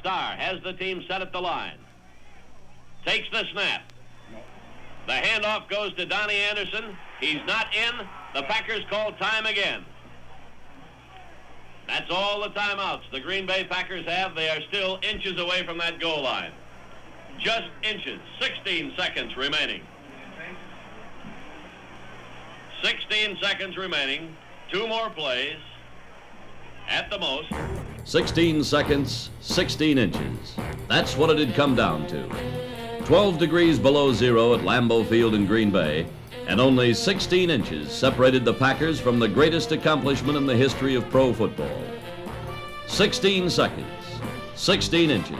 Starr has the team set at the line. Takes the snap. The handoff goes to Donnie Anderson. He's not in. The Packers call time again. That's all the timeouts the Green Bay Packers have. They are still inches away from that goal line. Just inches. 16 seconds remaining. 16 seconds remaining. 2 more plays at the most. 16 seconds, 16 inches. That's what it had come down to. 12 degrees below zero at Lambeau Field in Green Bay, and only 16 inches separated the Packers from the greatest accomplishment in the history of pro football. 16 seconds, 16 inches.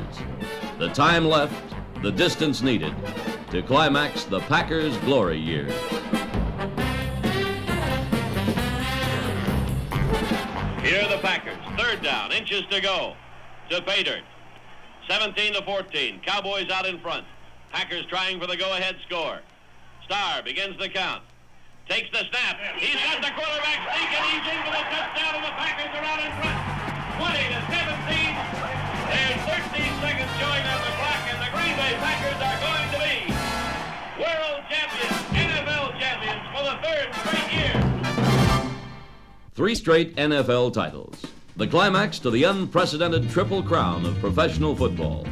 The time left, the distance needed to climax the Packers' glory years. Here are the Packers. 3rd down, inches to go. To Paydirt. 17-14. Cowboys out in front. Packers trying for the go-ahead score. Starr begins the count. Takes the snap. He's got the quarterback sneak, and he's in for the touchdown, and the Packers are out in front. 20-17. There's 13 seconds showing on the clock, and the Green Bay Packers are going to be world champions, NFL champions for the 3rd straight year. 3 straight NFL titles. The climax to the unprecedented triple crown of professional football.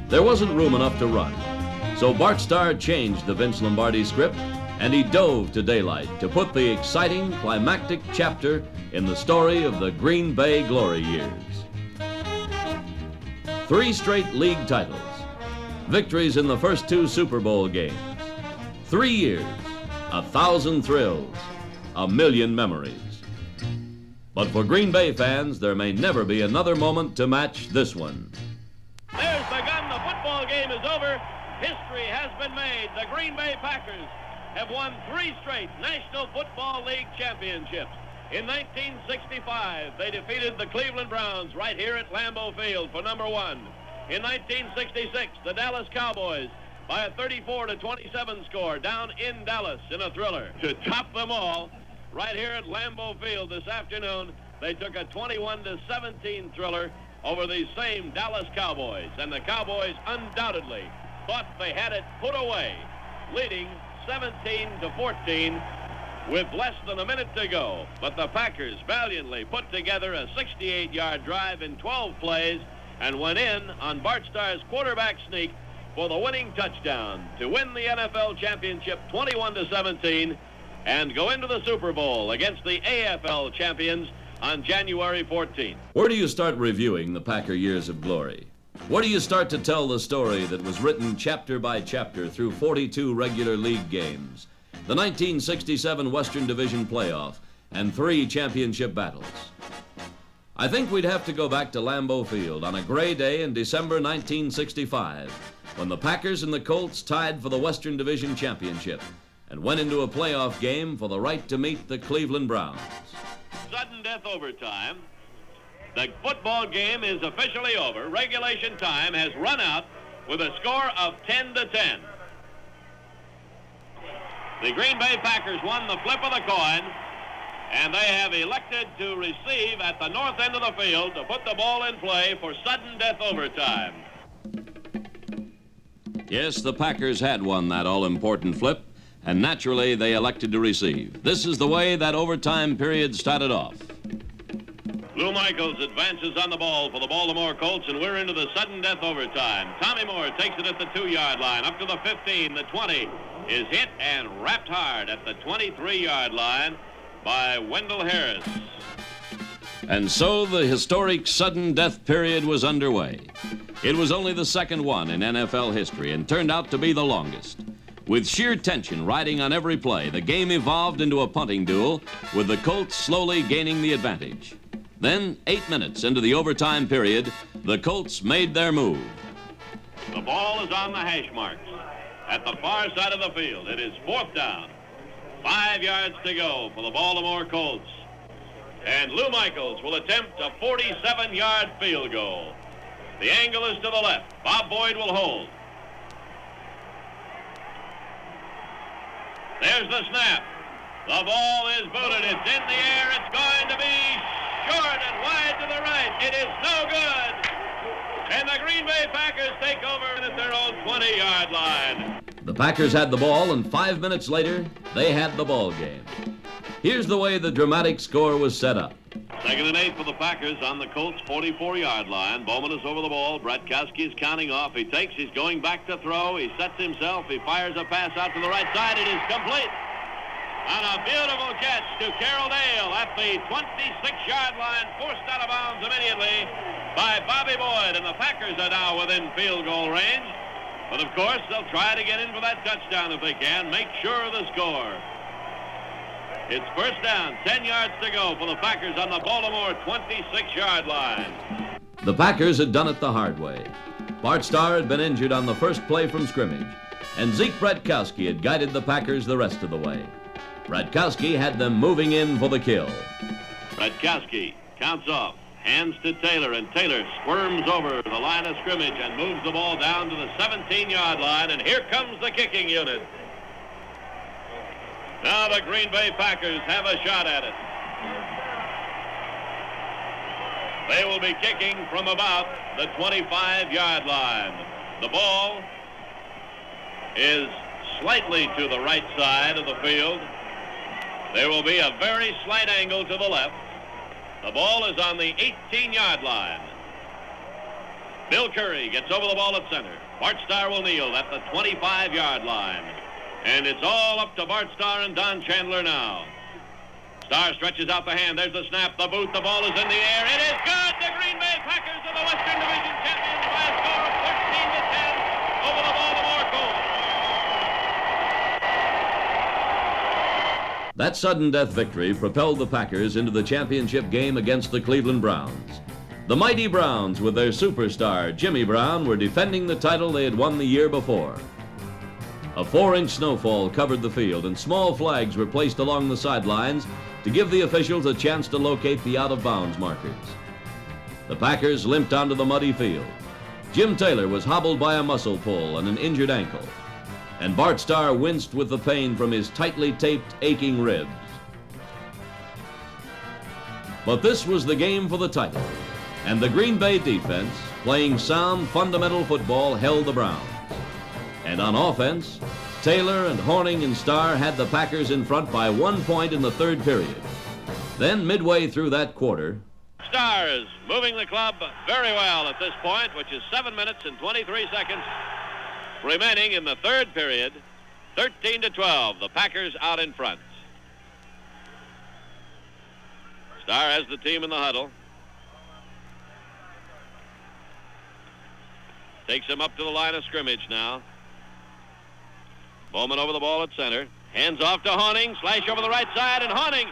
There wasn't room enough to run, so Bart Starr changed the Vince Lombardi script, and he dove to daylight to put the exciting, climactic chapter in the story of the Green Bay glory years. 3 straight league titles, victories in the first 2 Super Bowl games, 3 years, 1,000 thrills, 1,000,000 memories. But for Green Bay fans, there may never be another moment to match this one. There's the gun. The football game is over. History has been made. The Green Bay Packers have won 3 straight National Football League championships. In 1965, they defeated the Cleveland Browns right here at Lambeau Field for number 1. In 1966, the Dallas Cowboys by a 34-27 score down in Dallas in a thriller. To top them all, right here at Lambeau Field this afternoon, they took a 21-17 thriller over these same Dallas Cowboys, and the Cowboys undoubtedly thought they had it put away, leading 17-14 with less than a minute to go. But the Packers valiantly put together a 68-yard drive in 12 plays and went in on Bart Starr's quarterback sneak for the winning touchdown to win the NFL championship 21-17 and go into the Super Bowl against the AFL champions on January 14th. Where do you start reviewing the Packer years of glory? Where do you start to tell the story that was written chapter by chapter through 42 regular league games, the 1967 Western Division playoff, and 3 championship battles? I think we'd have to go back to Lambeau Field on a gray day in December 1965, when the Packers and the Colts tied for the Western Division championship and went into a playoff game for the right to meet the Cleveland Browns. Sudden death overtime. The football game is officially over. Regulation time has run out with a score of 10-10. The Green Bay Packers won the flip of the coin, and they have elected to receive at the north end of the field to put the ball in play for sudden death overtime. Yes, the Packers had won that all-important flip, and naturally they elected to receive. This is the way that overtime period started off. Lou Michaels advances on the ball for the Baltimore Colts, and we're into the sudden death overtime. Tommy Moore takes it at the 2-yard line, up to the 15, the 20, is hit and wrapped hard at the 23-yard line by Wendell Harris. And so the historic sudden death period was underway. It was only the second one in NFL history and turned out to be the longest. With sheer tension riding on every play, the game evolved into a punting duel, with the Colts slowly gaining the advantage. Then, 8 minutes into the overtime period, the Colts made their move. The ball is on the hash marks at the far side of the field. It is 4th down. 5 yards to go for the Baltimore Colts. And Lou Michaels will attempt a 47-yard field goal. The angle is to the left. Bob Boyd will hold. There's the snap. The ball is booted. It's in the air. It's going to be short and wide to the right. It is no good. And the Green Bay Packers take over at their own 20-yard line. The Packers had the ball, and 5 minutes later, they had the ball game. Here's the way the dramatic score was set up. 2nd and 8 for the Packers on the Colts' 44-yard line. Bowman is over the ball. Bratkowski is counting off. He's going back to throw. He sets himself. He fires a pass out to the right side. It is complete. On a beautiful catch to Carroll Dale at the 26-yard line, forced out of bounds immediately by Bobby Boyd, and the Packers are now within field goal range. But of course, they'll try to get in for that touchdown if they can, make sure of the score. It's first down, 10 yards to go for the Packers on the Baltimore 26-yard line. The Packers had done it the hard way. Bart Starr had been injured on the first play from scrimmage, and Zeke Bratkowski had guided the Packers the rest of the way. Bratkowski had them moving in for the kill. Bratkowski counts off, hands to Taylor, and Taylor squirms over the line of scrimmage and moves the ball down to the 17-yard line, and here comes the kicking unit. Now the Green Bay Packers have a shot at it. They will be kicking from about the 25-yard line. The ball is slightly to the right side of the field. There will be a very slight angle to the left. The ball is on the 18-yard line. Bill Curry gets over the ball at center. Bart Starr will kneel at the 25-yard line. And it's all up to Bart Starr and Don Chandler now. Starr stretches out the hand. There's the snap, the boot, the ball is in the air. It is good! The Green Bay Packers are the Western Division champions by a score of 13-10 over the Baltimore Colts. That sudden death victory propelled the Packers into the championship game against the Cleveland Browns. The mighty Browns, with their superstar, Jimmy Brown, were defending the title they had won the year before. A 4-inch snowfall covered the field, and small flags were placed along the sidelines to give the officials a chance to locate the out-of-bounds markers. The Packers limped onto the muddy field. Jim Taylor was hobbled by a muscle pull and an injured ankle, and Bart Starr winced with the pain from his tightly taped, aching ribs. But this was the game for the title, and the Green Bay defense, playing sound, fundamental football, held the Browns. And on offense, Taylor and Horning and Starr had the Packers in front by 1 point in the third period. Then, midway through that quarter, Starr is moving the club very well at this point, which is 7 minutes and 23 seconds remaining in the third period. 13-12, the Packers out in front. Starr has the team in the huddle. Takes him up to the line of scrimmage now. Bowman over the ball at center. Hands off to Horning. Slash over the right side, and Horning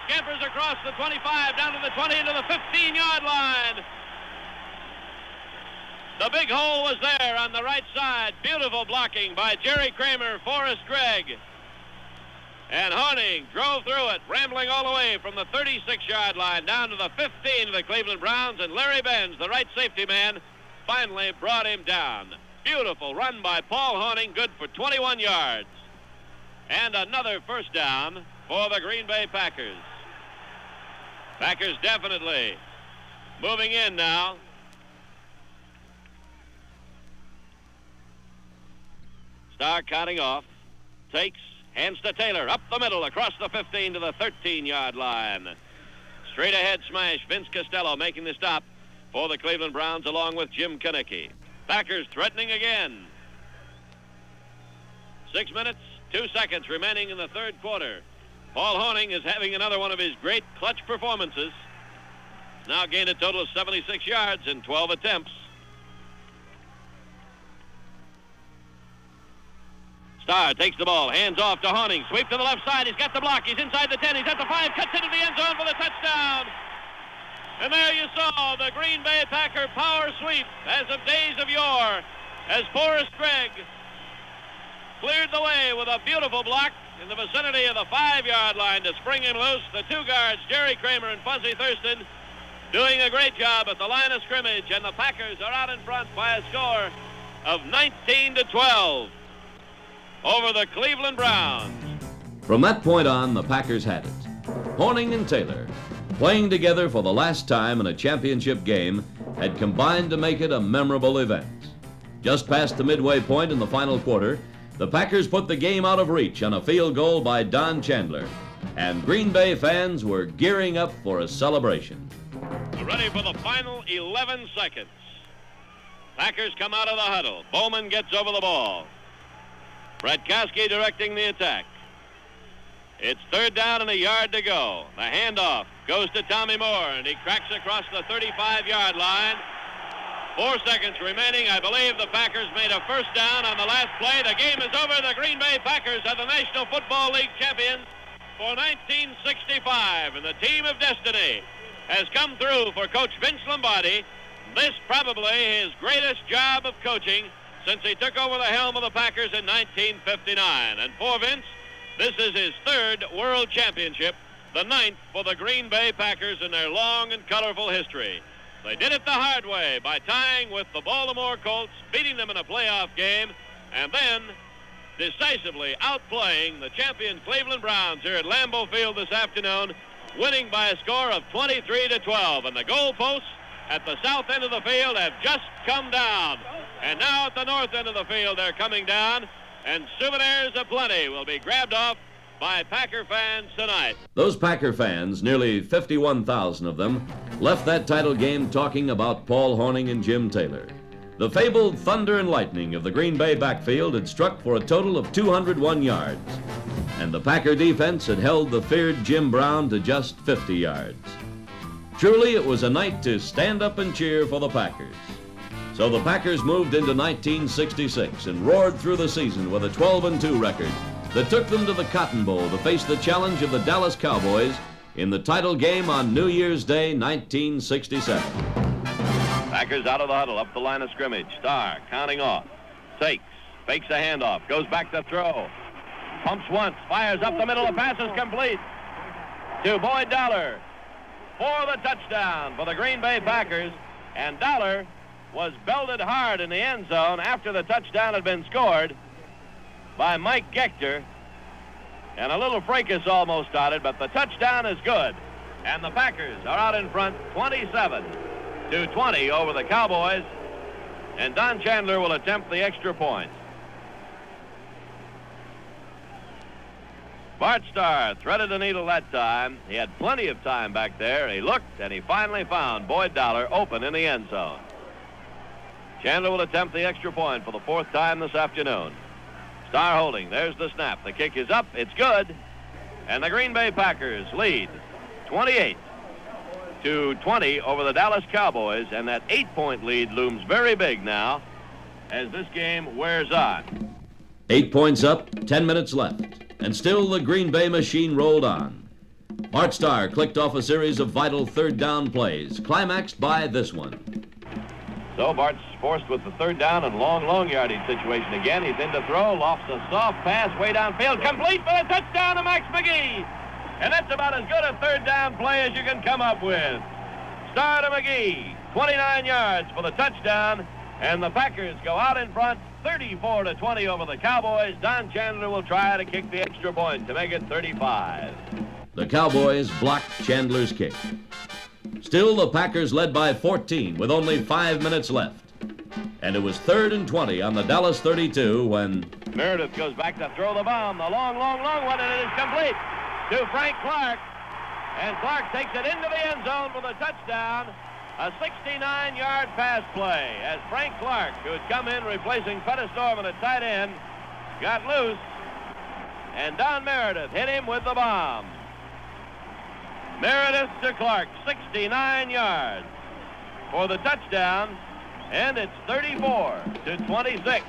scampers across the 25, down to the 20, into the 15-yard line. The big hole was there on the right side. Beautiful blocking by Jerry Kramer, Forrest Gregg. And Horning drove through it, rambling all the way from the 36-yard line down to the 15 of the Cleveland Browns, and Larry Benz, the right safety man, finally brought him down. Beautiful run by Paul Horning, good for 21 yards. And another first down for the Green Bay Packers. Packers definitely moving in now. Starr counting off. Takes, hands to Taylor, up the middle, across the 15 to the 13-yard line. Straight ahead smash, Vince Costello making the stop for the Cleveland Browns along with Jim Kinnicky. Packers threatening again. 6 minutes, 2 seconds remaining in the third quarter. Paul Horning is having another one of his great clutch performances. Now gained a total of 76 yards in 12 attempts. Starr takes the ball, hands off to Horning, sweep to the left side, he's got the block, he's inside the 10, he's at the 5, cuts into the end zone for the touchdown. And there you saw the Green Bay Packer power sweep as of days of yore, as Forrest Gregg cleared the way with a beautiful block in the vicinity of the 5-yard line to spring him loose. The two guards, Jerry Kramer and Fuzzy Thurston, doing a great job at the line of scrimmage, and the Packers are out in front by a score of 19-12 over the Cleveland Browns. From that point on, the Packers had it. Horning and Taylor, Playing together for the last time in a championship game had combined to make it a memorable event. Just past the midway point in the final quarter, the Packers put the game out of reach on a field goal by Don Chandler, and Green Bay fans were gearing up for a celebration. Ready for the final 11 seconds. Packers come out of the huddle. Bowman gets over the ball. Bratkowski directing the attack. It's third down and a yard to go. The handoff goes to Tommy Moore, and he cracks across the 35-yard line. 4 seconds remaining. I believe the Packers made a first down on the last play. The game is over. The Green Bay Packers are the National Football League champions for 1965, and the team of destiny has come through for Coach Vince Lombardi. This probably his greatest job of coaching since he took over the helm of the Packers in 1959. And for Vince, this is his third World Championship, the 9th for the Green Bay Packers in their long and colorful history. They did it the hard way by tying with the Baltimore Colts, beating them in a playoff game, and then decisively outplaying the champion Cleveland Browns here at Lambeau Field this afternoon, winning by a score of 23-12. And the goalposts at the south end of the field have just come down. And now at the north end of the field, they're coming down, and souvenirs aplenty will be grabbed off by Packer fans tonight. Those Packer fans, nearly 51,000 of them, left that title game talking about Paul Hornung and Jim Taylor. The fabled thunder and lightning of the Green Bay backfield had struck for a total of 201 yards, and the Packer defense had held the feared Jim Brown to just 50 yards. Truly, it was a night to stand up and cheer for the Packers. So the Packers moved into 1966 and roared through the season with a 12-2 record that took them to the Cotton Bowl to face the challenge of the Dallas Cowboys in the title game on New Year's Day, 1967. Packers out of the huddle, up the line of scrimmage. Starr counting off. Fakes a handoff. Goes back to throw. Pumps once. Fires up the middle. The pass is complete to Boyd Dollar for the touchdown for the Green Bay Packers. And Dollar was belted hard in the end zone after the touchdown had been scored by Mike Gechter. And a little fracas almost on it, but the touchdown is good. And the Packers are out in front 27-20 over the Cowboys. And Don Chandler will attempt the extra point. Bart Starr threaded the needle that time. He had plenty of time back there. He looked, and he finally found Boyd Dollar open in the end zone. Chandler will attempt the extra point for the 4th time this afternoon. Starr holding. There's the snap. The kick is up. It's good. And the Green Bay Packers lead 28-20 over the Dallas Cowboys. And that 8-point lead looms very big now as this game wears on. 8 points up, 10 minutes left. And still the Green Bay machine rolled on. Bart Starr clicked off a series of vital third down plays, climaxed by this one. So Bart's forced with the third down and long yardage situation again. He's in to throw, lofts a soft pass way downfield, complete for a touchdown to Max McGee. And that's about as good a third down play as you can come up with. Starr to McGee, 29 yards for the touchdown, and the Packers go out in front 34-20 over the Cowboys. Don Chandler will try to kick the extra point to make it 35. The Cowboys blocked Chandler's kick. Still, the Packers led by 14 with only 5 minutes left. And it was 3rd and 20 on the Dallas 32 when Meredith goes back to throw the bomb. The long one, and it is complete to Frank Clark. And Clark takes it into the end zone for the touchdown. A 69-yard pass play as Frank Clark, who had come in replacing Pettis Norman at tight end, got loose. And Don Meredith hit him with the bomb. Meredith to Clark, 69 yards for the touchdown, and it's 34-26.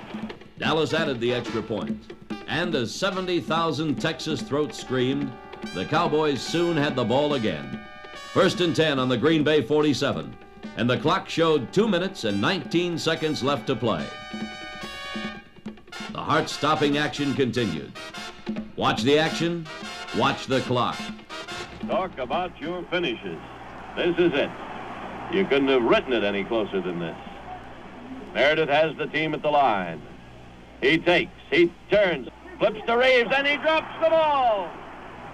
Dallas added the extra point. And as 70,000 Texas throats screamed, the Cowboys soon had the ball again. 1st and 10 on the Green Bay 47, and the clock showed 2 minutes and 19 seconds left to play. The heart-stopping action continued. Watch the action, watch the clock. Talk about your finishes. This is it. You couldn't have written it any closer than this. Meredith has the team at the line. He takes, he turns, flips to Reeves, and he drops the ball.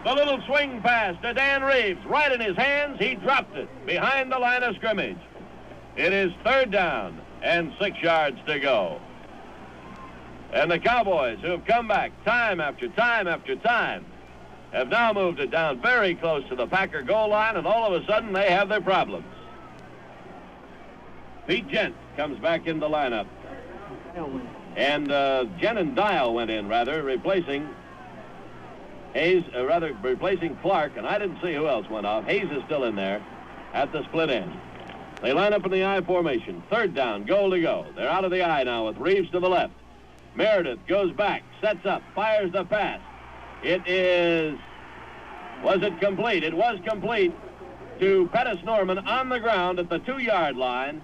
The little swing pass to Dan Reeves. Right in his hands. He dropped it behind the line of scrimmage. It is 3rd down and 6 yards to go. And the Cowboys, who have come back time after time after time, have now moved it down very close to the Packer goal line, and all of a sudden they have their problems. Pete Gent comes back in the lineup. And Gent and Dial went in, replacing replacing Clark, and I didn't see who else went off. Hayes is still in there at the split end. They line up in the I formation. 3rd down, goal to go. They're out of the I now with Reeves to the left. Meredith goes back, sets up, fires the pass. Was it complete? It was complete to Pettis Norman on the ground at the 2-yard line.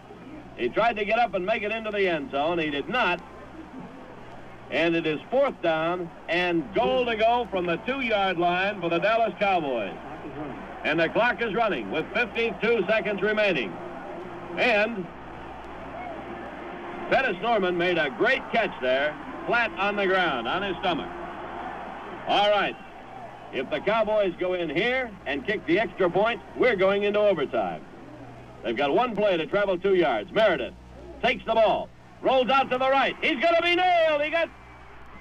He tried to get up and make it into the end zone. He did not. And it is 4th down and goal to go from the 2-yard line for the Dallas Cowboys. And the clock is running with 52 seconds remaining. And Pettis Norman made a great catch there, flat on the ground, on his stomach. All right. If the Cowboys go in here and kick the extra point, we're going into overtime. They've got one play to travel 2 yards. Meredith takes the ball, rolls out to the right. He's going to be nailed. He got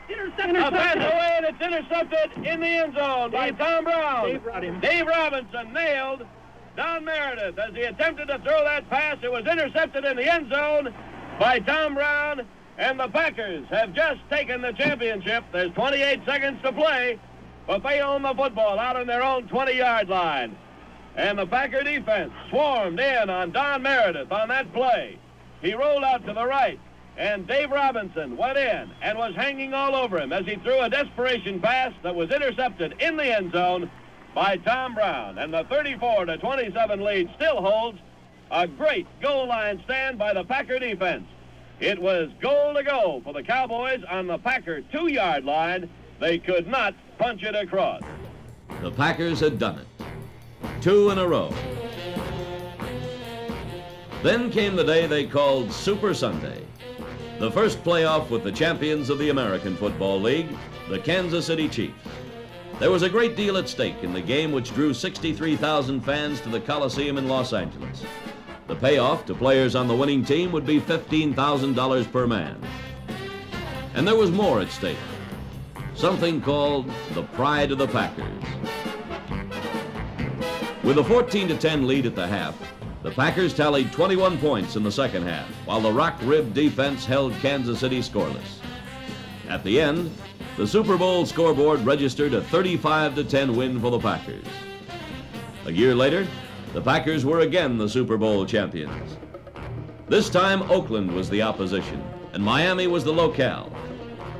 intercepted. A pass away, and it's intercepted in the end zone by Tom Brown. Dave Robinson nailed Don Meredith as he attempted to throw that pass. It was intercepted in the end zone by Tom Brown, and the Packers have just taken the championship. There's 28 seconds to play, but they own the football out on their own 20-yard line. And the Packer defense swarmed in on Don Meredith on that play. He rolled out to the right, and Dave Robinson went in and was hanging all over him as he threw a desperation pass that was intercepted in the end zone by Tom Brown. And the 34-27 lead still holds. A great goal line stand by the Packer defense. It was goal to go for the Cowboys on the Packer 2-yard line. They could not punch it across. The Packers had done it. 2 in a row. Then came the day they called Super Sunday. The first playoff with the champions of the American Football League, the Kansas City Chiefs. There was a great deal at stake in the game, which drew 63,000 fans to the Coliseum in Los Angeles. The payoff to players on the winning team would be $15,000 per man. And there was more at stake. Something called the pride of the Packers. With a 14-10 lead at the half, the Packers tallied 21 points in the second half, while the rock-ribbed defense held Kansas City scoreless. At the end, the Super Bowl scoreboard registered a 35-10 win for the Packers. A year later, the Packers were again the Super Bowl champions. This time, Oakland was the opposition, and Miami was the locale.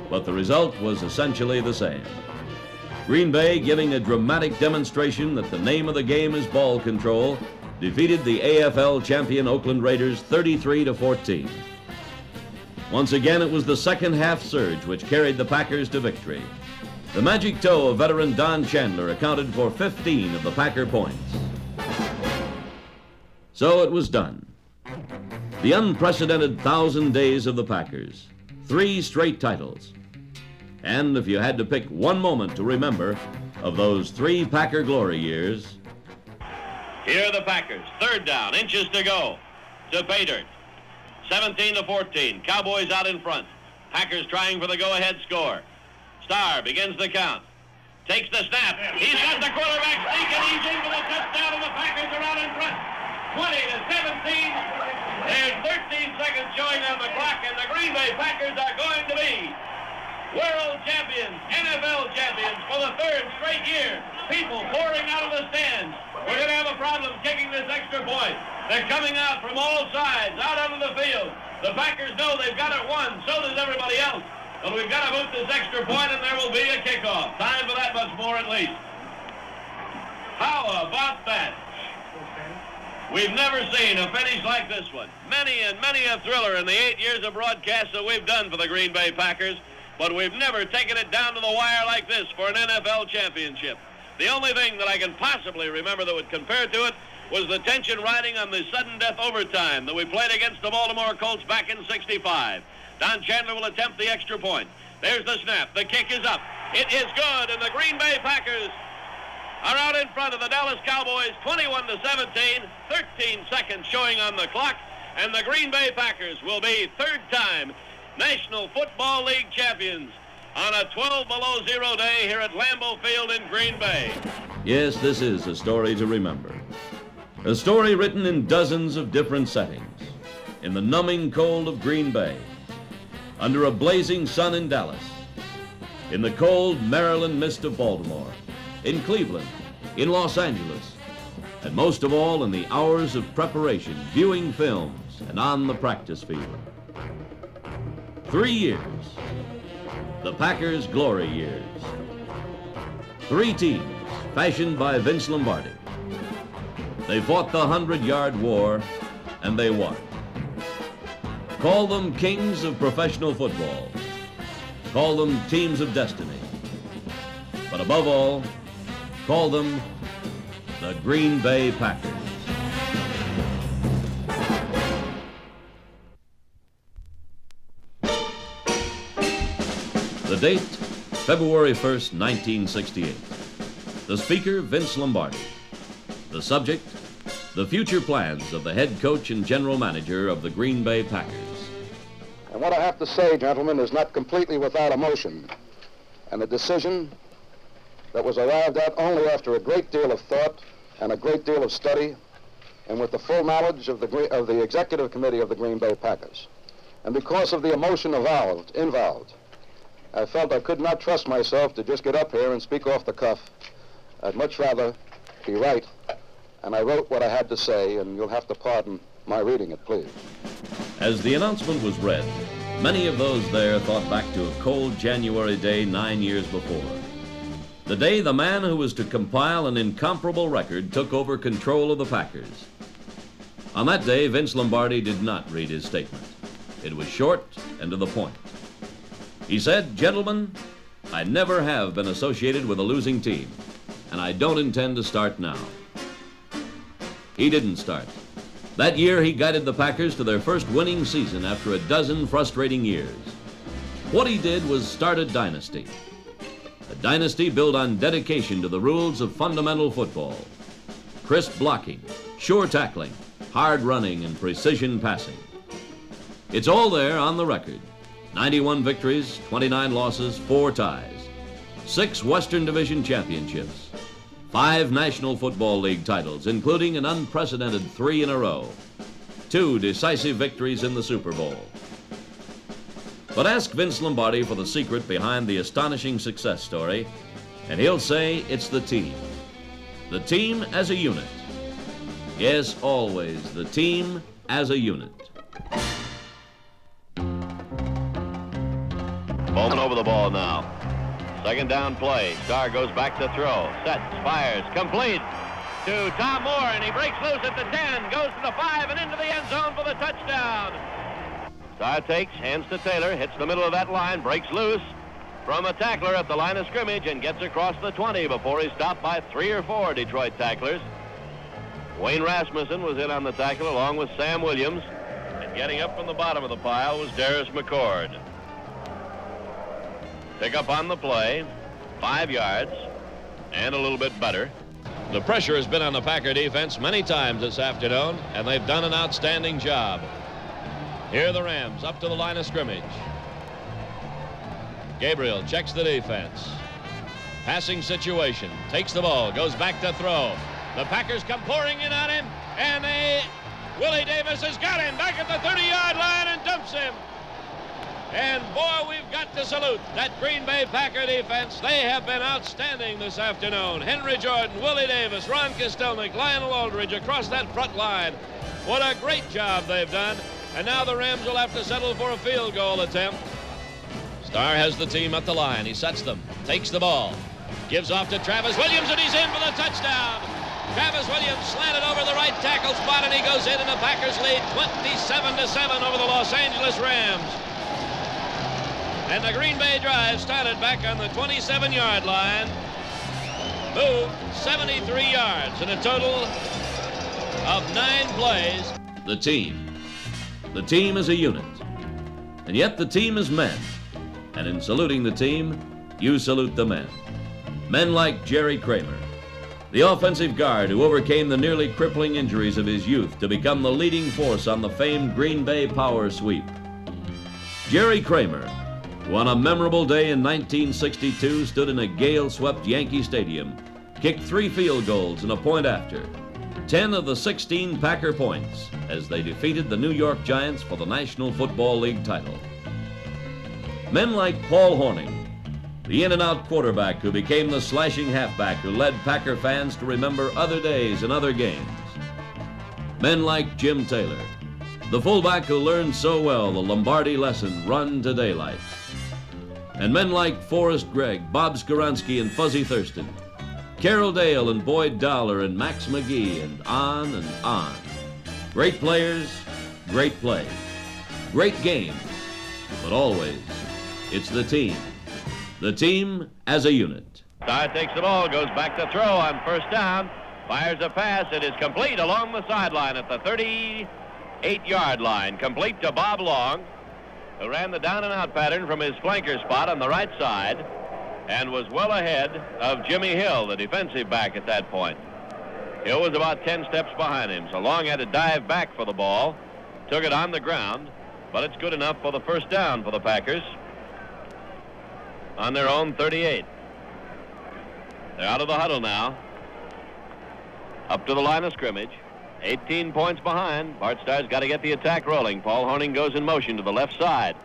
But the result was essentially the same. Green Bay, giving a dramatic demonstration that the name of the game is ball control, defeated the AFL champion Oakland Raiders 33-14. Once again, it was the second half surge which carried the Packers to victory. The magic toe of veteran Don Chandler accounted for 15 of the Packer points. So it was done. The unprecedented 1,000 days of the Packers. 3 straight titles. And if you had to pick one moment to remember of those 3 Packer glory years... Here are the Packers. 3rd down, inches to go to Paydirt. 17-14. Cowboys out in front. Packers trying for the go-ahead score. Starr begins the count. Takes the snap. He's got the quarterback sneaking. He's in for the touchdown, and the Packers are out in front. 20-17. There's 13 seconds showing on the clock, and the Green Bay Packers are going to be world champions, NFL champions for the 3rd straight year. People pouring out of the stands. We're going to have a problem kicking this extra point. They're coming out from all sides, out onto the field. The Packers know they've got it won. So does everybody else. But we've got to move this extra point, and there will be a kickoff. Time for that much more at least. How about that? We've never seen a finish like this one. Many and many a thriller in the 8 years of broadcast that we've done for the Green Bay Packers, but we've never taken it down to the wire like this for an NFL championship. The only thing that I can possibly remember that would compare to it was the tension riding on the sudden death overtime that we played against the Baltimore Colts back in '65. Don Chandler will attempt the extra point. There's the snap. The kick is up. It is good, and the Green Bay Packers are out in front of the Dallas Cowboys 21-17, 13 seconds showing on the clock, and the Green Bay Packers will be third-time National Football League champions on a 12-below-0 day here at Lambeau Field in Green Bay. Yes, this is a story to remember. A story written in dozens of different settings. In the numbing cold of Green Bay, under a blazing sun in Dallas, in the cold Maryland mist of Baltimore, in Cleveland, in Los Angeles, and most of all in the hours of preparation, viewing films, and on the practice field. 3 years, the Packers' glory years. 3 teams fashioned by Vince Lombardi. They fought the 100-yard war, and they won. Call them kings of professional football. Call them teams of destiny. But above all, call them the Green Bay Packers. The date, February 1st, 1968. The speaker, Vince Lombardi. The subject, the future plans of the head coach and general manager of the Green Bay Packers. And what I have to say, gentlemen, is not completely without emotion, and a decision that was arrived at only after a great deal of thought and a great deal of study, and with the full knowledge of the executive committee of the Green Bay Packers. And because of the emotion involved, I felt I could not trust myself to just get up here and speak off the cuff. I'd much rather be right, and I wrote what I had to say, and you'll have to pardon my reading it, please. As the announcement was read, many of those there thought back to a cold January day 9 years before. The day the man who was to compile an incomparable record took over control of the Packers. On that day, Vince Lombardi did not read his statement. It was short and to the point. He said, "Gentlemen, I never have been associated with a losing team, and I don't intend to start now." He didn't start. That year, he guided the Packers to their first winning season after a dozen frustrating years. What he did was start a dynasty. A dynasty built on dedication to the rules of fundamental football. Crisp blocking, sure tackling, hard running, and precision passing. It's all there on the record. 91 victories, 29 losses, 4 ties. 6 Western Division championships. 5 National Football League titles, including an unprecedented 3 in a row. 2 decisive victories in the Super Bowl. But ask Vince Lombardi for the secret behind the astonishing success story, and he'll say it's the team. The team as a unit. Yes, always the team as a unit. Bowman over the ball now. Second down play. Starr goes back to throw. Sets, fires, complete to Tom Moore, and he breaks loose at the 10, goes to the 5, and into the end zone for the touchdown. Starr takes, hands to Taylor, hits the middle of that line, breaks loose from a tackler at the line of scrimmage, and gets across the 20 before he's stopped by 3 or 4 Detroit tacklers. Wayne Rasmussen was in on the tackle along with Sam Williams, and getting up from the bottom of the pile was Darius McCord. Pick up on the play, 5 yards, and a little bit better. The pressure has been on the Packer defense many times this afternoon, and they've done an outstanding job. Here are the Rams up to the line of scrimmage. Gabriel checks the defense. Passing situation, takes the ball, goes back to throw. The Packers come pouring in on him, and Willie Davis has got him back at the 30-yard line and dumps him. And boy, we've got to salute that Green Bay Packer defense. They have been outstanding this afternoon. Henry Jordan, Willie Davis, Ron Kostelnik, Lionel Aldridge across that front line. What a great job they've done. And now the Rams will have to settle for a field goal attempt. Starr has the team at the line. He sets them, takes the ball, gives off to Travis Williams, and he's in for the touchdown. Travis Williams slanted over the right tackle spot, and he goes in, and the Packers lead 27-7 over the Los Angeles Rams. And the Green Bay drive started back on the 27-yard line, moved 73 yards in a total of 9 plays. The team. The team is a unit. And yet the team is men. And in saluting the team, you salute the men. Men like Jerry Kramer, The offensive guard who overcame the nearly crippling injuries of his youth to become the leading force on the famed Green Bay power sweep. Jerry Kramer, who on a memorable day in 1962 stood in a gale-swept Yankee Stadium, kicked 3 field goals and a point after, 10 of the 16 Packer points, as they defeated the New York Giants for the National Football League title. Men like Paul Hornung, the in-and-out quarterback who became the slashing halfback who led Packer fans to remember other days and other games. Men like Jim Taylor, the fullback who learned so well the Lombardi lesson, run to daylight. And men like Forrest Gregg, Bob Skoransky, and Fuzzy Thurston, Carroll Dale and Boyd Dowler and Max McGee, and on and on. Great players, great play, great games, but always, it's the team. The team as a unit. Starr takes the ball, goes back to throw on first down, fires a pass. It is complete along the sideline at the 38-yard line. Complete to Bob Long, who ran the down-and-out pattern from his flanker spot on the right side and was well ahead of Jimmy Hill, the defensive back at that point. Hill was about 10 steps behind him, so Long had to dive back for the ball, took it on the ground, but it's good enough for the first down for the Packers on their own 38. They're out of the huddle now, up to the line of scrimmage. 18 points behind. Bart Starr's got to get the attack rolling. Paul Hornung goes in motion to the left side.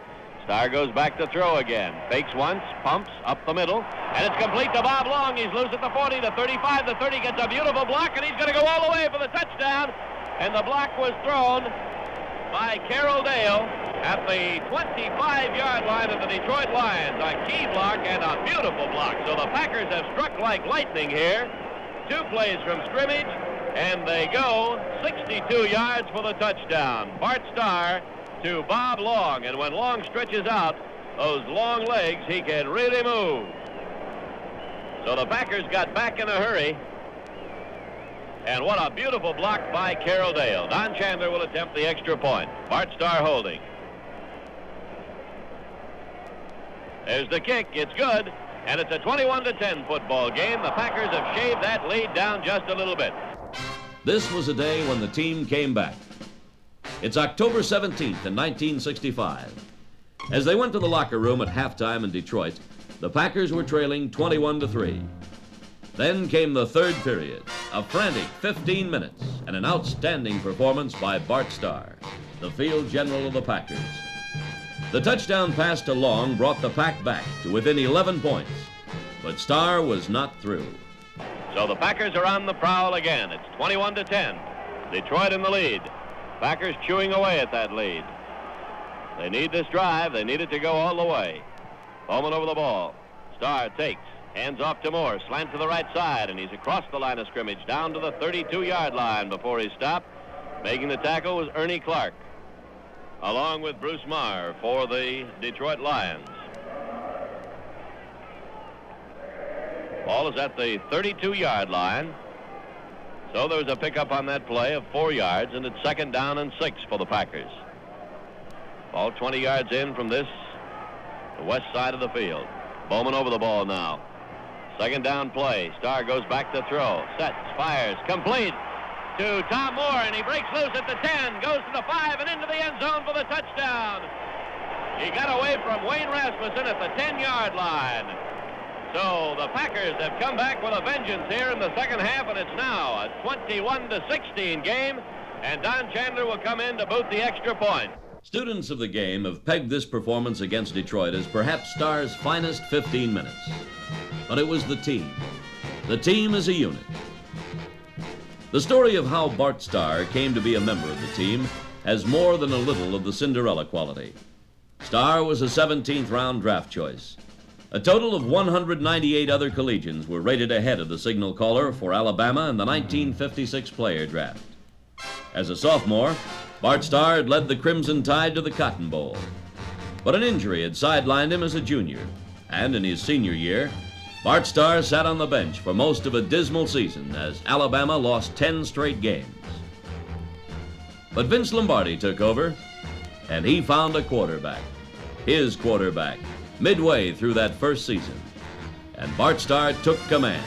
Starr goes back to throw again. Fakes once, pumps up the middle, and it's complete to Bob Long. He's loose at the 40, the 35, the 30, gets a beautiful block, and he's going to go all the way for the touchdown. And the block was thrown by Carroll Dale at the 25-yard line of the Detroit Lions. A key block and a beautiful block. So the Packers have struck like lightning here. 2 plays from scrimmage, and they go 62 yards for the touchdown. Bart Starr to Bob Long, and when Long stretches out those long legs, he can really move. So the Packers got back in a hurry. And what a beautiful block by Carroll Dale. Don Chandler will attempt the extra point. Bart Starr holding. There's the kick. It's good. And it's a 21-10 football game. The Packers have shaved that lead down just a little bit. This was a day when the team came back. It's October 17th in 1965. As they went to the locker room at halftime in Detroit, the Packers were trailing 21-3. Then came the third period, a frantic 15 minutes, and an outstanding performance by Bart Starr, the field general of the Packers. The touchdown pass to Long brought the Pack back to within 11 points, but Starr was not through. So the Packers are on the prowl again. It's 21-10. Detroit in the lead. Packers chewing away at that lead. They need this drive. They need it to go all the way. Bowman over the ball. Starr takes. Hands off to Moore. Slant to the right side, and he's across the line of scrimmage down to the 32-yard line before he stopped. Making the tackle was Ernie Clark, along with Bruce Marr for the Detroit Lions. Ball is at the 32-yard line. So there's a pickup on that play of 4 yards, and it's 2nd down and 6 for the Packers. Ball 20 yards in from the west side of the field. Bowman over the ball now. 2nd down play. Starr goes back to throw. Sets, fires, complete to Tom Moore, and he breaks loose at the 10, goes to the 5, and into the end zone for the touchdown. He got away from Wayne Rasmussen at the 10-yard line. So the Packers have come back with a vengeance here in the second half, and it's now a 21-16 game, and Don Chandler will come in to boot the extra point. Students of the game have pegged this performance against Detroit as perhaps Starr's finest 15 minutes. But it was the team. The team as a unit. The story of how Bart Starr came to be a member of the team has more than a little of the Cinderella quality. Starr was a 17th round draft choice. A total of 198 other collegians were rated ahead of the signal caller for Alabama in the 1956 player draft. As a sophomore, Bart Starr had led the Crimson Tide to the Cotton Bowl. But an injury had sidelined him as a junior, and in his senior year, Bart Starr sat on the bench for most of a dismal season as Alabama lost 10 straight games. But Vince Lombardi took over, and he found a quarterback, his quarterback, midway through that first season. And Bart Starr took command,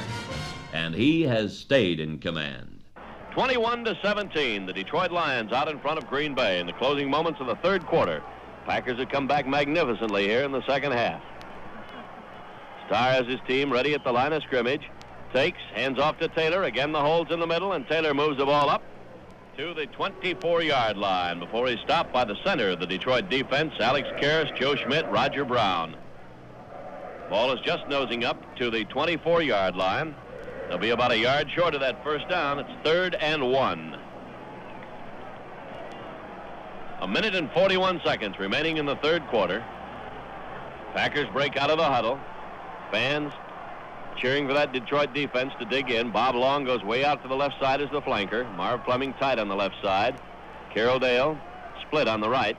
and he has stayed in command. 21-17, the Detroit Lions out in front of Green Bay in the closing moments of the third quarter. Packers have come back magnificently here in the second half. Starr has his team ready at the line of scrimmage. Takes, hands off to Taylor. Again, the holes in the middle, and Taylor moves the ball up to the 24-yard line before he's stopped by the center of the Detroit defense, Alex Karras, Joe Schmidt, Roger Brown. Ball is just nosing up to the 24-yard line. They'll be about a yard short of that first down. It's 3rd and 1. A minute and 41 seconds remaining in the third quarter. Packers break out of the huddle. Fans cheering for that Detroit defense to dig in. Bob Long goes way out to the left side as the flanker. Marv Fleming tight on the left side. Carroll Dale split on the right.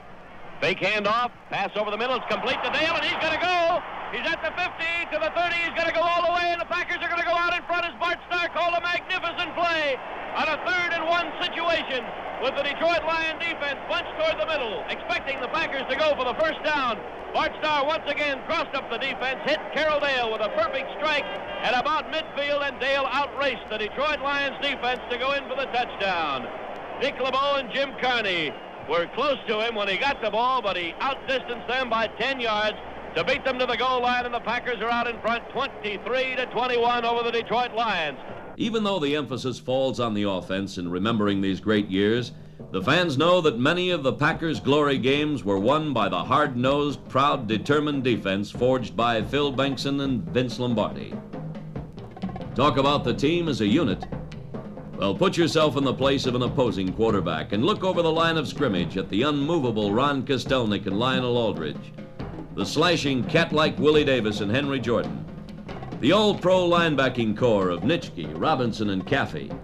Fake handoff. Pass over the middle. It's complete to Dale, and he's going to go. He's at the 50, to the 30. He's going to go all the way, and the Packers are going to go out in front as Bart Starr called a magnificent play on a 3rd and 1 situation with the Detroit Lion defense bunched toward the middle, expecting the Packers to go for the first down. Bart Starr once again crossed up the defense, hit Carroll Dale with a perfect strike at about midfield, and Dale outraced the Detroit Lions defense to go in for the touchdown. Dick LeBeau and Jim Carney were close to him when he got the ball, but he outdistanced them by 10 yards to beat them to the goal line, and the Packers are out in front 23-21 over the Detroit Lions. Even though the emphasis falls on the offense in remembering these great years, the fans know that many of the Packers' glory games were won by the hard-nosed, proud, determined defense forged by Phil Bengtson and Vince Lombardi. Talk about the team as a unit. Well, put yourself in the place of an opposing quarterback and look over the line of scrimmage at the unmovable Ron Kostelnik and Lionel Aldridge, the slashing, cat-like Willie Davis and Henry Jordan, the all-pro linebacking core of Nitschke, Robinson, and Caffey.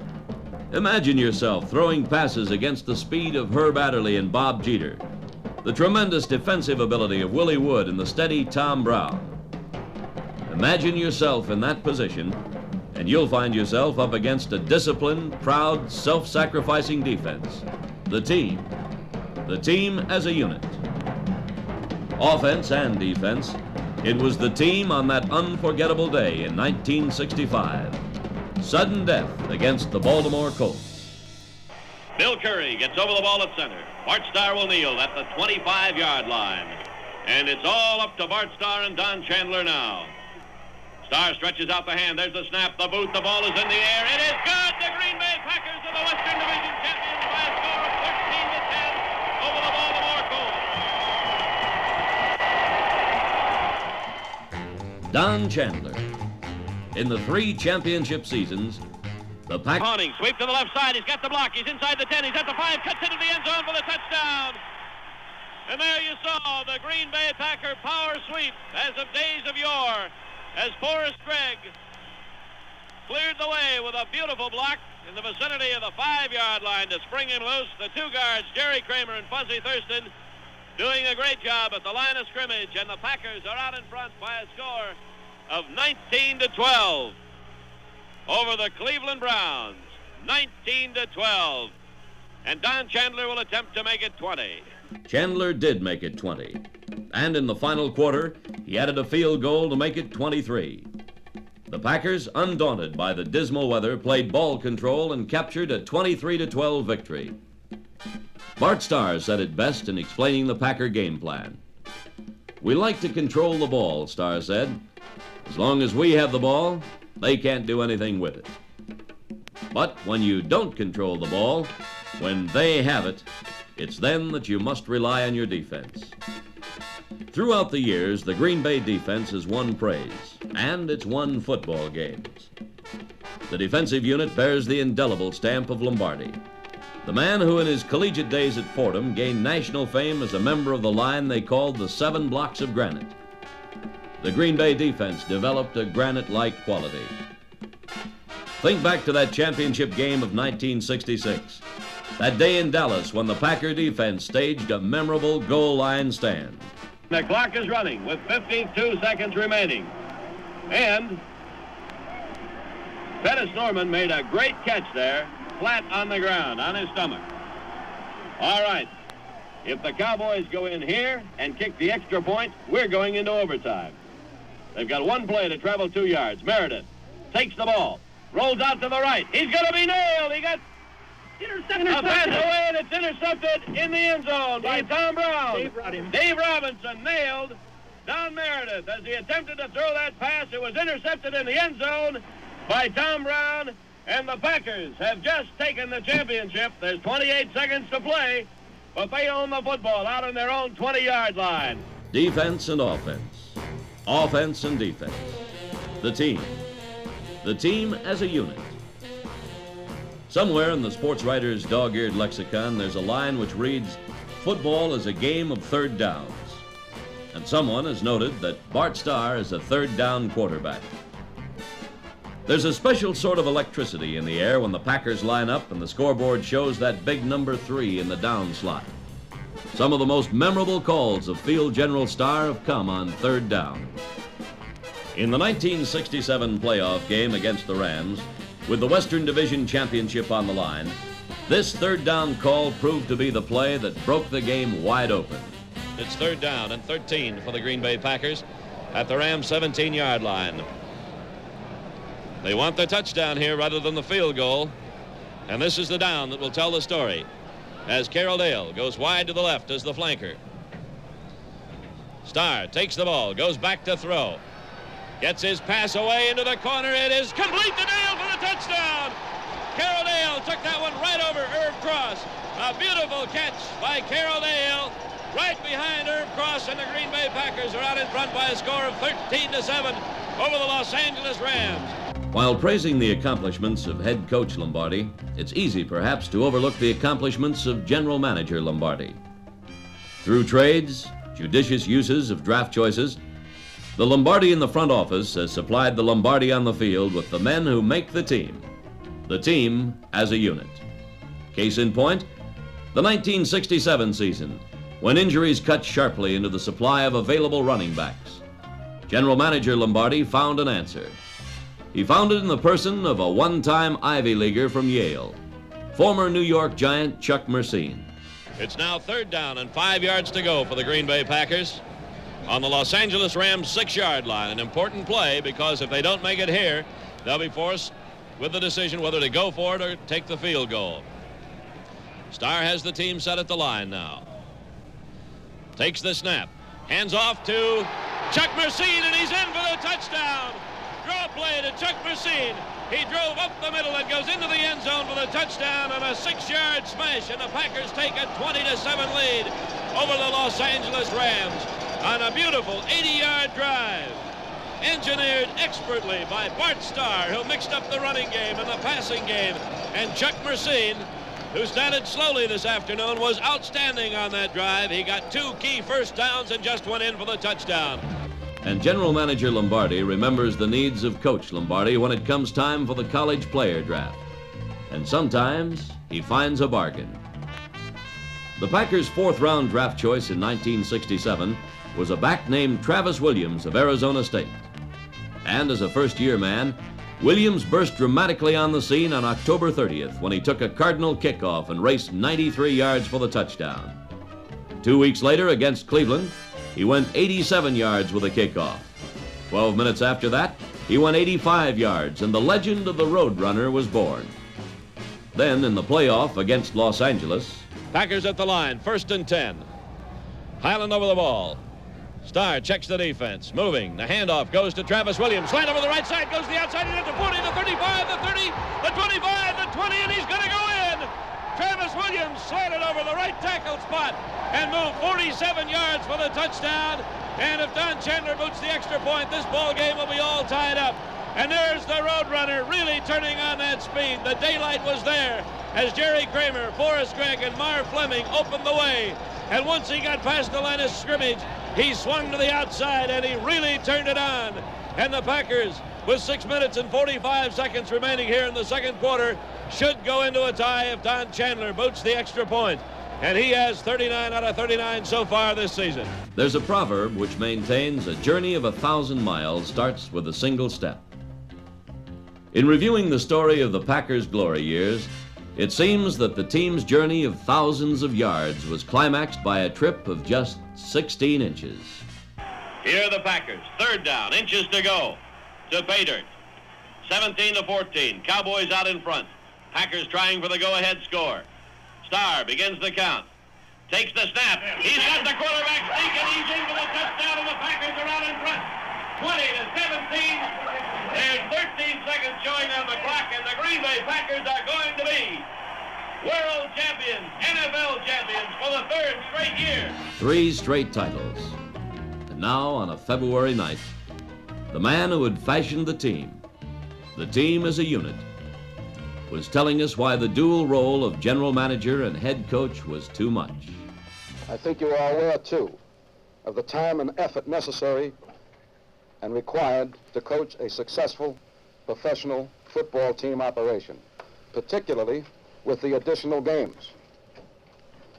Imagine yourself throwing passes against the speed of Herb Adderley and Bob Jeter, the tremendous defensive ability of Willie Wood and the steady Tom Brown. Imagine yourself in that position, and you'll find yourself up against a disciplined, proud, self-sacrificing defense. The team as a unit. Offense and defense, it was the team on that unforgettable day in 1965. Sudden death against the Baltimore Colts. Bill Curry gets over the ball at center. Bart Starr will kneel at the 25-yard line. And it's all up to Bart Starr and Don Chandler now. Starr stretches out the hand. There's the snap, the boot, the ball is in the air. It is good! The Green Bay Packers are the Western Division champions by a score of 13-10 over the Baltimore Colts. Don Chandler. In the 3 championship seasons, the Packers... Hawning, sweep to the left side. He's got the block. He's inside the 10. He's at the 5. Cuts into the end zone for the touchdown. And there you saw the Green Bay Packer power sweep as of days of yore, as Forrest Gregg cleared the way with a beautiful block in the vicinity of the 5-yard line to spring him loose. The 2 guards, Jerry Kramer and Fuzzy Thurston, doing a great job at the line of scrimmage, and the Packers are out in front by a score of 19-12 over the Cleveland Browns. 19-12. And Don Chandler will attempt to make it 20. Chandler did make it 20. And in the final quarter, he added a field goal to make it 23. The Packers, undaunted by the dismal weather, played ball control and captured a 23-12 victory. Bart Starr said it best in explaining the Packer game plan. "We like to control the ball," Starr said. "As long as we have the ball, they can't do anything with it. But when you don't control the ball, when they have it, it's then that you must rely on your defense." Throughout the years, the Green Bay defense has won praise, and it's won football games. The defensive unit bears the indelible stamp of Lombardi, the man who in his collegiate days at Fordham gained national fame as a member of the line they called the 7 blocks of granite. The Green Bay defense developed a granite-like quality. Think back to that championship game of 1966, that day in Dallas when the Packer defense staged a memorable goal line stand. The clock is running with 52 seconds remaining. And Pettis Norman made a great catch there, flat on the ground, on his stomach. All right. If the Cowboys go in here and kick the extra point, we're going into overtime. They've got one play to travel 2 yards. Meredith takes the ball, Rolls out to the right. He's going to be nailed. He got a pass away, and it's intercepted in the end zone by Tom Brown. Dave Robinson nailed Don Meredith as he attempted to throw that pass. It was intercepted in the end zone by Tom Brown, and the Packers have just taken the championship. There's 28 seconds to play, but they own the football out on their own 20-yard line. Defense and offense. Offense and defense. The team. The team as a unit. Somewhere in the sports writer's dog-eared lexicon, there's a line which reads, "Football is a game of third downs." And someone has noted that Bart Starr is a third down quarterback. There's a special sort of electricity in the air when the Packers line up and the scoreboard shows that big number 3 in the down slot. Some of the most memorable calls of Field General Starr have come on third down. In the 1967 playoff game against the Rams, with the Western Division Championship on the line, this third down call proved to be the play that broke the game wide open. It's 3rd down and 13 for the Green Bay Packers at the Rams' 17-yard line. They want the touchdown here rather than the field goal, and this is the down that will tell the story as Carroll Dale goes wide to the left as the flanker. Starr takes the ball, goes back to throw, gets his pass away into the corner. It is complete to Dale for the touchdown. Carroll Dale took that one right over Irv Cross. A beautiful catch by Carroll Dale. Right behind Irv Cross, and the Green Bay Packers are out in front by a score of 13-7 over the Los Angeles Rams. While praising the accomplishments of head coach Lombardi, it's easy perhaps to overlook the accomplishments of general manager Lombardi. Through trades, judicious uses of draft choices, the Lombardi in the front office has supplied the Lombardi on the field with the men who make the team as a unit. Case in point, the 1967 season, when injuries cut sharply into the supply of available running backs. General Manager Lombardi found an answer. He found it in the person of a one-time Ivy Leaguer from Yale, former New York Giant Chuck Mersine. It's now 3rd down and 5 yards to go for the Green Bay Packers on the Los Angeles Rams 6-yard line. An important play because if they don't make it here, they'll be forced with the decision whether to go for it or take the field goal. Starr has the team set at the line now. Takes the snap, hands off to Chuck Mersine, and he's in for the touchdown. Draw play to Chuck Mersine. He drove up the middle and goes into the end zone for the touchdown on a 6-yard smash, and the Packers take a 20-7 lead over the Los Angeles Rams on a beautiful 80-yard drive, engineered expertly by Bart Starr, who mixed up the running game and the passing game, and Chuck Mersine, who started slowly this afternoon, was outstanding on that drive. He got 2 key first downs and just went in for the touchdown. And General Manager Lombardi remembers the needs of Coach Lombardi when it comes time for the college player draft. And sometimes he finds a bargain. The Packers' 4th-round draft choice in 1967 was a back named Travis Williams of Arizona State. And as a first-year man, Williams burst dramatically on the scene on October 30th when he took a Cardinal kickoff and raced 93 yards for the touchdown. 2 weeks later against Cleveland, he went 87 yards with a kickoff. 12 minutes after that, he went 85 yards, and the legend of the Roadrunner was born. Then in the playoff against Los Angeles, Packers at the line, 1st and 10. Highland over the ball. Starr checks the defense, moving. The handoff goes to Travis Williams. Slant over the right side, goes to the outside, into the 40, the 35, the 30, the 25, the 20, and he's going to go in. Travis Williams slanted over the right tackle spot and moved 47 yards for the touchdown. And if Don Chandler boots the extra point, this ball game will be all tied up. And there's the Roadrunner really turning on that speed. The daylight was there as Jerry Kramer, Forrest Gregg, and Marv Fleming opened the way. And once he got past the line of scrimmage, he swung to the outside and he really turned it on. And the Packers, with 6 minutes and 45 seconds remaining here in the second quarter, should go into a tie if Don Chandler boots the extra point. And he has 39 out of 39 so far this season. there's a proverb which maintains a journey of 1,000 miles starts with a single step. In reviewing the story of the Packers' glory years, it seems that the team's journey of thousands of yards was climaxed by a trip of just 16 inches. Here are the Packers. 3rd down, inches to go. To Paydirt. 17-14. Cowboys out in front. Packers trying for the go-ahead score. Starr begins the count. Takes the snap. He's got the quarterback sneak, and he's in for the touchdown, and the Packers are out in front. 20-17. There's 13 seconds showing on the clock, and the Green Bay Packers are going to be world champions, NFL champions for the third straight year. 3 straight titles. And now, on a February night, the man who had fashioned the team as a unit, was telling us why the dual role of general manager and head coach was too much. I think you are aware, too, of the time and effort necessary and required to coach a successful professional football team operation, particularly with the additional games.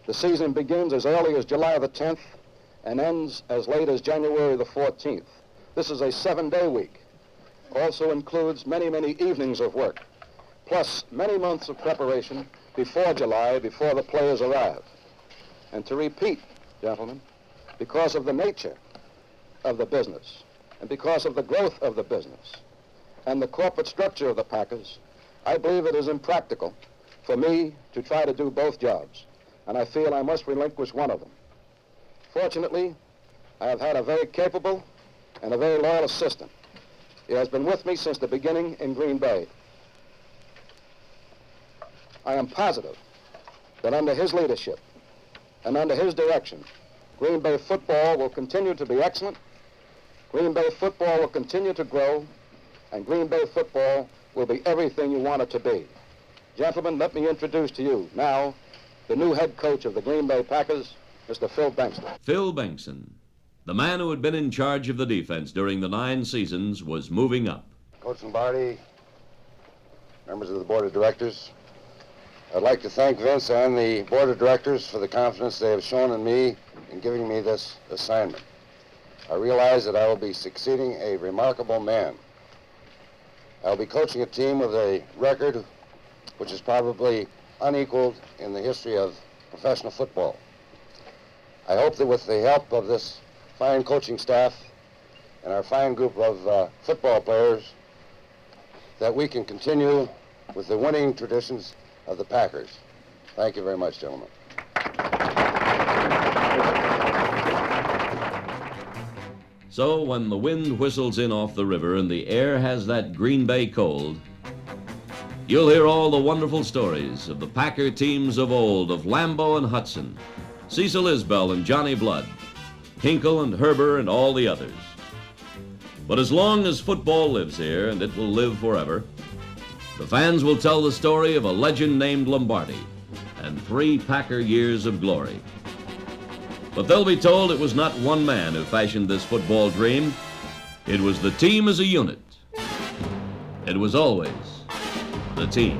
The season begins as early as July the 10th and ends as late as January the 14th. This is a 7-day week. Also includes many, many evenings of work, plus many months of preparation before July, before the players arrive. And to repeat, gentlemen, because of the nature of the business, and because of the growth of the business, and the corporate structure of the Packers, I believe it is impractical for me to try to do both jobs, and I feel I must relinquish one of them. Fortunately, I have had a very capable and a very loyal assistant. He has been with me since the beginning in Green Bay. I am positive that under his leadership and under his direction, Green Bay football will continue to be excellent, Green Bay football will continue to grow, and Green Bay football will be everything you want it to be. Gentlemen, let me introduce to you now the new head coach of the Green Bay Packers, Mr. Phil Bengtson. Phil Bengtson, the man who had been in charge of the defense during the 9 seasons, was moving up. Coach Lombardi, members of the board of directors, I'd like to thank Vince and the board of directors for the confidence they have shown in me in giving me this assignment. I realize that I will be succeeding a remarkable man. I'll be coaching a team with a record which is probably unequaled in the history of professional football. I hope that with the help of this fine coaching staff and our fine group of football players, that we can continue with the winning traditions of the Packers. Thank you very much, gentlemen. So when the wind whistles in off the river and the air has that Green Bay cold, you'll hear all the wonderful stories of the Packer teams of old, of Lambeau and Hudson, Cecil Isbell and Johnny Blood, Hinkle and Herber and all the others. But as long as football lives here, and it will live forever, the fans will tell the story of a legend named Lombardi and 3 Packer years of glory. But they'll be told it was not one man who fashioned this football dream. It was the team as a unit. It was always the team.